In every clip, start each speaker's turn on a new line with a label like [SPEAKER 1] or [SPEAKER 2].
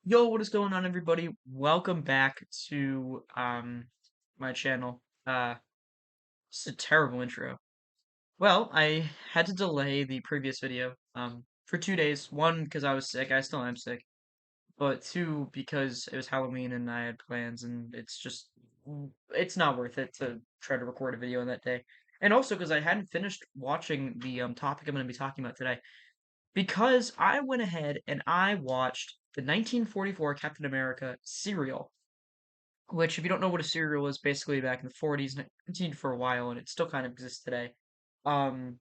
[SPEAKER 1] Yo, what is going on, everybody? Welcome back to my channel. It's a terrible intro. Well, I had to delay the previous video for 2 days. One, because I was sick. I still am sick. But two, because it was Halloween and I had plans, and it's not worth it to try to record a video on that day. And also because I hadn't finished watching the topic I'm going to be talking about today. Because I went ahead and I watched the 1944 Captain America serial, which, if you don't know what a serial is, basically back in the 40s, and it continued for a while, and it still kind of exists today. Um,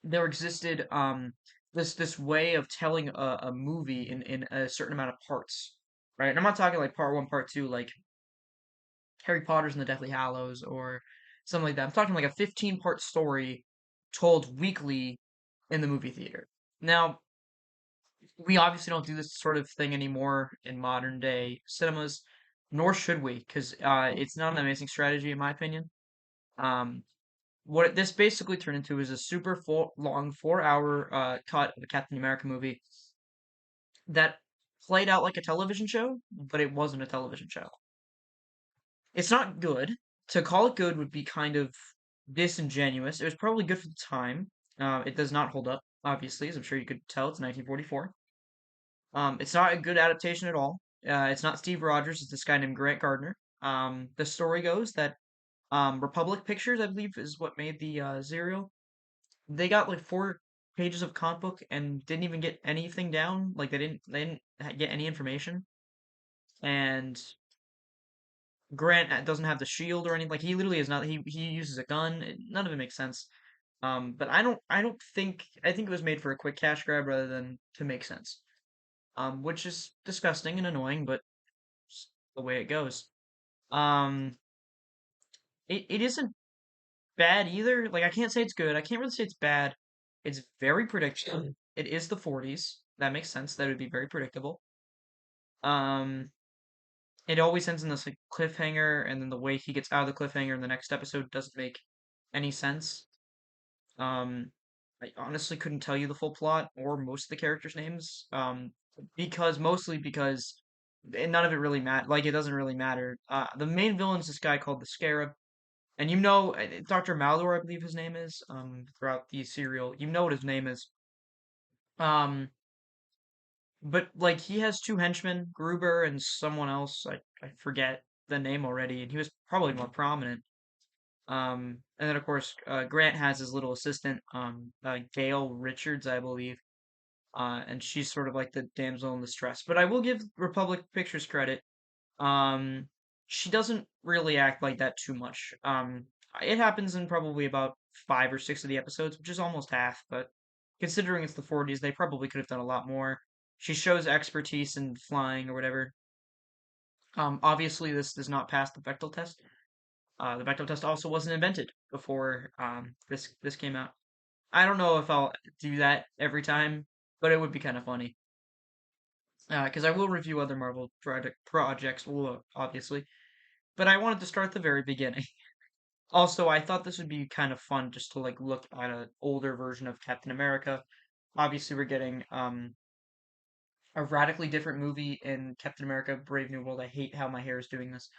[SPEAKER 1] there existed this way of telling a movie in a certain amount of parts, right? And I'm not talking like part one, part two, like Harry Potter's and the Deathly Hallows or something like that. I'm talking like a 15-part story told weekly in the movie theater. Now, we obviously don't do this sort of thing anymore in modern day cinemas, nor should we, because it's not an amazing strategy in my opinion. Um, what this basically turned into is a super long 4 hour cut of a Captain America movie that played out like a television show, but it wasn't a television show. It's not good. To call it good would be kind of disingenuous. It was probably good for the time. It does not hold up, obviously, as I'm sure you could tell. It's 1944. It's not a good adaptation at all. It's not Steve Rogers. It's this guy named Grant Gardner. The story goes that Republic Pictures, I believe, is what made the serial. They got like 4 pages of comic book and didn't even get anything down. Like they didn't get any information. And Grant doesn't have the shield or anything. Like he literally is not. He uses a gun. None of it makes sense. But I think it was made for a quick cash grab rather than to make sense. Which is disgusting and annoying, but the way it goes. Um, it isn't bad either. Like I can't say it's good. I can't really say it's bad. It's very predictable. It is the 40s. That makes sense. That would be very predictable. Um, it always ends in this like cliffhanger, and then the way he gets out of the cliffhanger in the next episode doesn't make any sense. Um, I honestly couldn't tell you the full plot or most of the characters' names. Mostly because none of it really matter. Like it doesn't really matter. The main villain is this guy called the Scarab, and Dr. Maldor, I believe his name is. Throughout the serial, you know what his name is. Um, but like he has two henchmen, Gruber and someone else. I forget the name already, and he was probably more prominent. And then of course, Grant has his little assistant, Gail Richards, I believe. And she's sort of like the damsel in distress. But I will give Republic Pictures credit. Um, she doesn't really act like that too much. It happens in probably about 5 or 6 of the episodes, which is almost half. But considering it's the 40s, they probably could have done a lot more. She shows expertise in flying or whatever. Obviously, this does not pass the Bechdel test. The Bechdel test also wasn't invented before this came out. I don't know if I'll do that every time, but it would be kind of funny. Because I will review other Marvel projects, well, obviously. But I wanted to start at the very beginning. Also, I thought this would be kind of fun just to like look at an older version of Captain America. Obviously, we're getting a radically different movie in Captain America: Brave New World. I hate how my hair is doing this.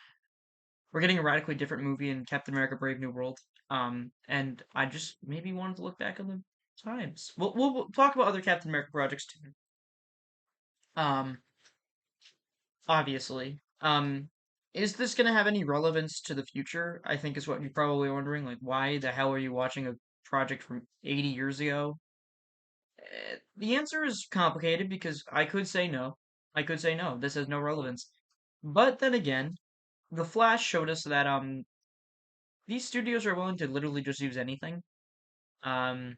[SPEAKER 1] We're getting a radically different movie in Captain America: Brave New World. And I just maybe wanted to look back on the times. We'll talk about other Captain America projects too. Um, obviously. Is this gonna have any relevance to the future? I think is what you're probably wondering. Like, why the hell are you watching a project from 80 years ago? The answer is complicated because I could say no. I could say no. This has no relevance. But then again, The Flash showed us that these studios are willing to literally just use anything. Um,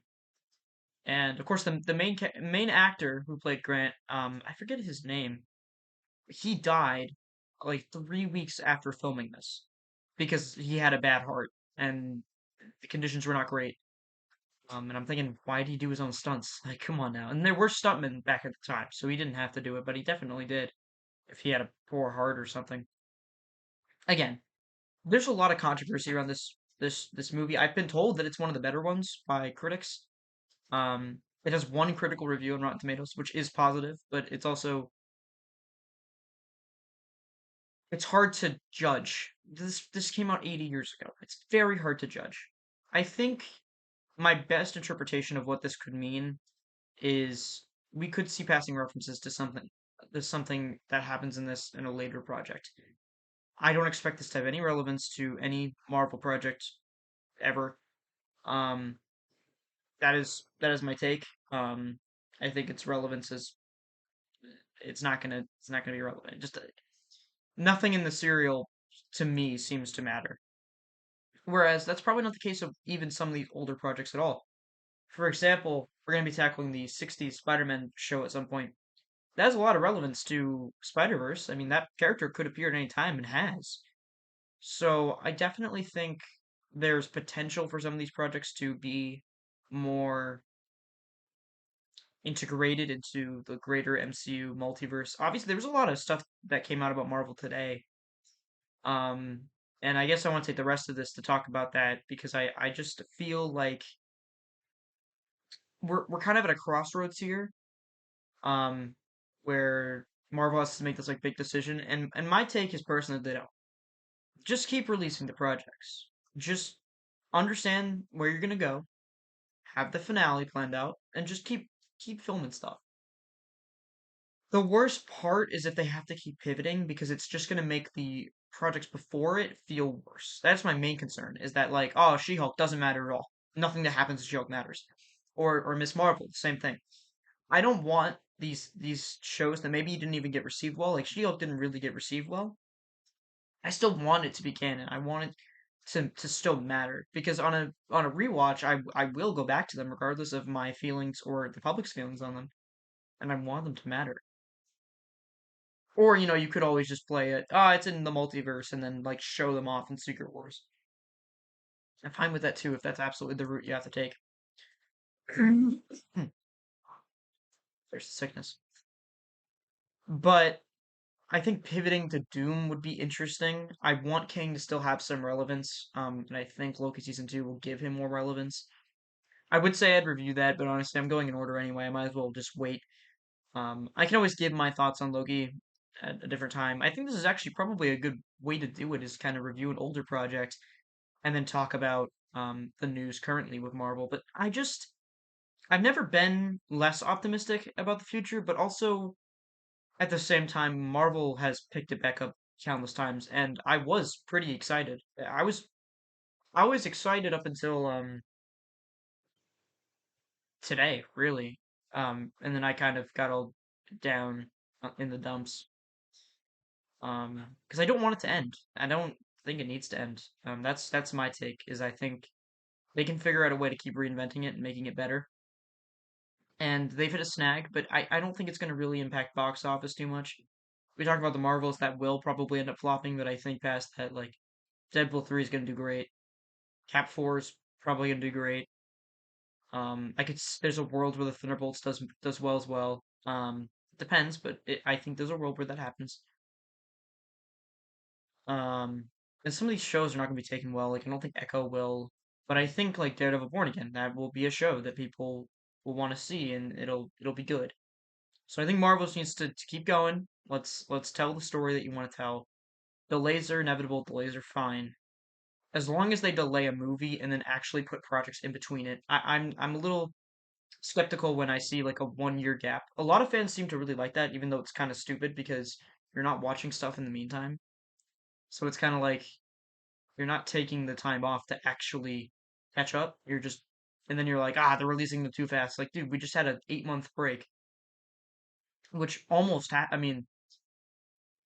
[SPEAKER 1] and of course, the main actor who played Grant, I forget his name. He died like 3 weeks after filming this because he had a bad heart and the conditions were not great. And I'm thinking, why did he do his own stunts? Like, come on now. And there were stuntmen back at the time, so he didn't have to do it, but he definitely did if he had a poor heart or something. Again, there's a lot of controversy around this movie. I've been told that it's one of the better ones by critics. It has one critical review on Rotten Tomatoes, which is positive, but it's also it's hard to judge. This came out 80 years ago. It's very hard to judge. I think my best interpretation of what this could mean is we could see passing references to something. There's something that happens in this in a later project. I don't expect this to have any relevance to any Marvel project ever. Um, that is my take. I think its relevance is it's not gonna be relevant. Just nothing in the serial to me seems to matter. Whereas that's probably not the case of even some of these older projects at all. For example, we're going to be tackling the 60s Spider-Man show at some point. That has a lot of relevance to Spider-Verse. I mean, that character could appear at any time and has. So I definitely think there's potential for some of these projects to be more integrated into the greater MCU multiverse. Obviously, there was a lot of stuff that came out about Marvel today. Um, and I guess I want to take the rest of this to talk about that because I just feel like we're kind of at a crossroads here, um, where Marvel has to make this like big decision, and my take is personally they don't. Just keep releasing the projects. Just understand where you're gonna go, have the finale planned out, and just keep filming stuff. The worst part is if they have to keep pivoting because it's just gonna make the projects before it feel worse. That's my main concern, is that like, oh, She-Hulk doesn't matter at all. Nothing that happens to She-Hulk matters. Or Miss Marvel, same thing. I don't want these shows that maybe didn't even get received well, like She-Hulk didn't really get received well. I still want it to be canon. I want it to still matter because on a rewatch, I will go back to them regardless of my feelings or the public's feelings on them, and I want them to matter. Or you could always just play it. Ah, it's in the multiverse, and then like show them off in Secret Wars. I'm fine with that too if that's absolutely the route you have to take. There's the sickness, but I think pivoting to Doom would be interesting. I want King to still have some relevance, and I think Loki season 2 will give him more relevance. I would say I'd review that, but honestly, I'm going in order anyway. I might as well just wait. I can always give my thoughts on Loki at a different time. I think this is actually probably a good way to do it, is kind of review an older project and then talk about the news currently with Marvel. But I've never been less optimistic about the future, but also at the same time, Marvel has picked it back up countless times, and I was pretty excited. I was excited up until today, really. And then I kind of got all down in the dumps. Because I don't want it to end. I don't think it needs to end. That's my take. Is I think they can figure out a way to keep reinventing it and making it better. And they've hit a snag, but I don't think it's going to really impact box office too much. We talk about the Marvels that will probably end up flopping, but I think past that, like Deadpool 3 is going to do great. Cap 4 is probably going to do great. There's a world where the Thunderbolts does well as well. It depends, but I think there's a world where that happens. Um, and some of these shows are not going to be taken well. Like I don't think Echo will, but I think like Daredevil Born Again, that will be a show that people will want to see, and it'll be good. So I think Marvel just needs to keep going. Let's tell the story that you want to tell. Delays are inevitable. Delays are fine. As long as they delay a movie and then actually put projects in between it. I'm a little skeptical when I see like a 1 year gap. A lot of fans seem to really like that, even though it's kind of stupid because you're not watching stuff in the meantime. So it's kind of like you're not taking the time off to actually catch up. You're just, and then you're like, they're releasing them too fast. Like, dude, we just had an 8 month break, which I mean,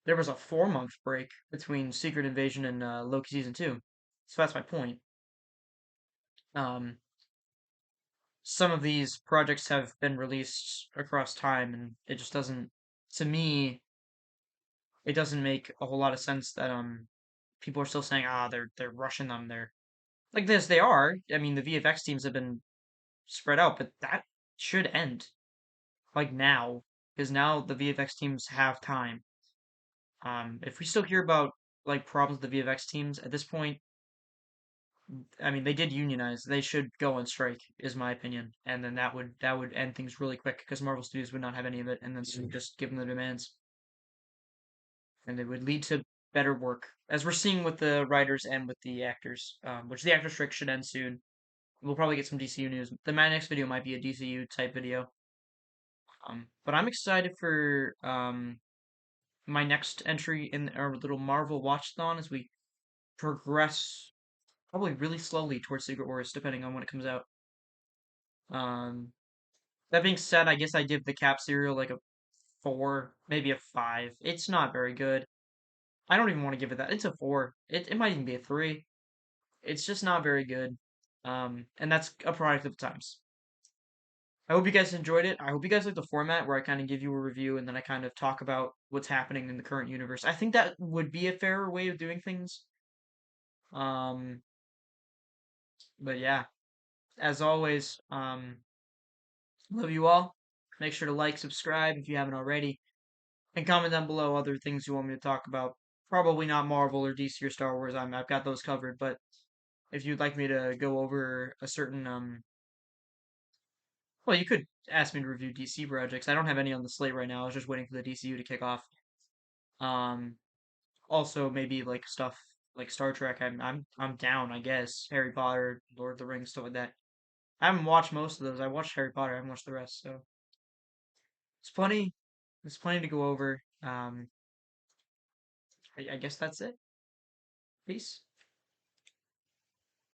[SPEAKER 1] there was a 4 month break between Secret Invasion and Loki season 2. So that's my point. Um, some of these projects have been released across time, and it just doesn't, to me, it doesn't make a whole lot of sense that people are still saying they're rushing them. They're like this. They are. I mean, the VFX teams have been spread out, but that should end like now because now the VFX teams have time. If we still hear about like problems with the VFX teams at this point, I mean, they did unionize. They should go on strike, is my opinion, and then that would end things really quick because Marvel Studios would not have any of it, and then just give them the demands, and it would lead to better work, as we're seeing with the writers and with the actors, which the actor strike should end soon. We'll probably get some DCU news. My next video might be a DCU type video. But I'm excited for my next entry in our little Marvel Watchathon as we progress probably really slowly towards Secret Wars, depending on when it comes out. Um, that being said, I guess I give the Cap serial like a 4, maybe a 5. It's not very good. I don't even want to give it that. It's a 4. It might even be a 3. It's just not very good. And that's a product of the times. I hope you guys enjoyed it. I hope you guys like the format where I kind of give you a review and then I kind of talk about what's happening in the current universe. I think that would be a fairer way of doing things. Um, but yeah, as always, love you all. Make sure to like, subscribe if you haven't already, and comment down below other things you want me to talk about. Probably not Marvel or DC or Star Wars. I've got those covered. But if you'd like me to go over a certain well, you could ask me to review DC projects. I don't have any on the slate right now. I was just waiting for the DCU to kick off. Um, Also maybe like stuff like Star Trek. I'm down. I guess Harry Potter, Lord of the Rings, stuff like that. I haven't watched most of those. I watched Harry Potter. I haven't watched the rest. So it's plenty. There's plenty to go over. I guess that's it. Peace.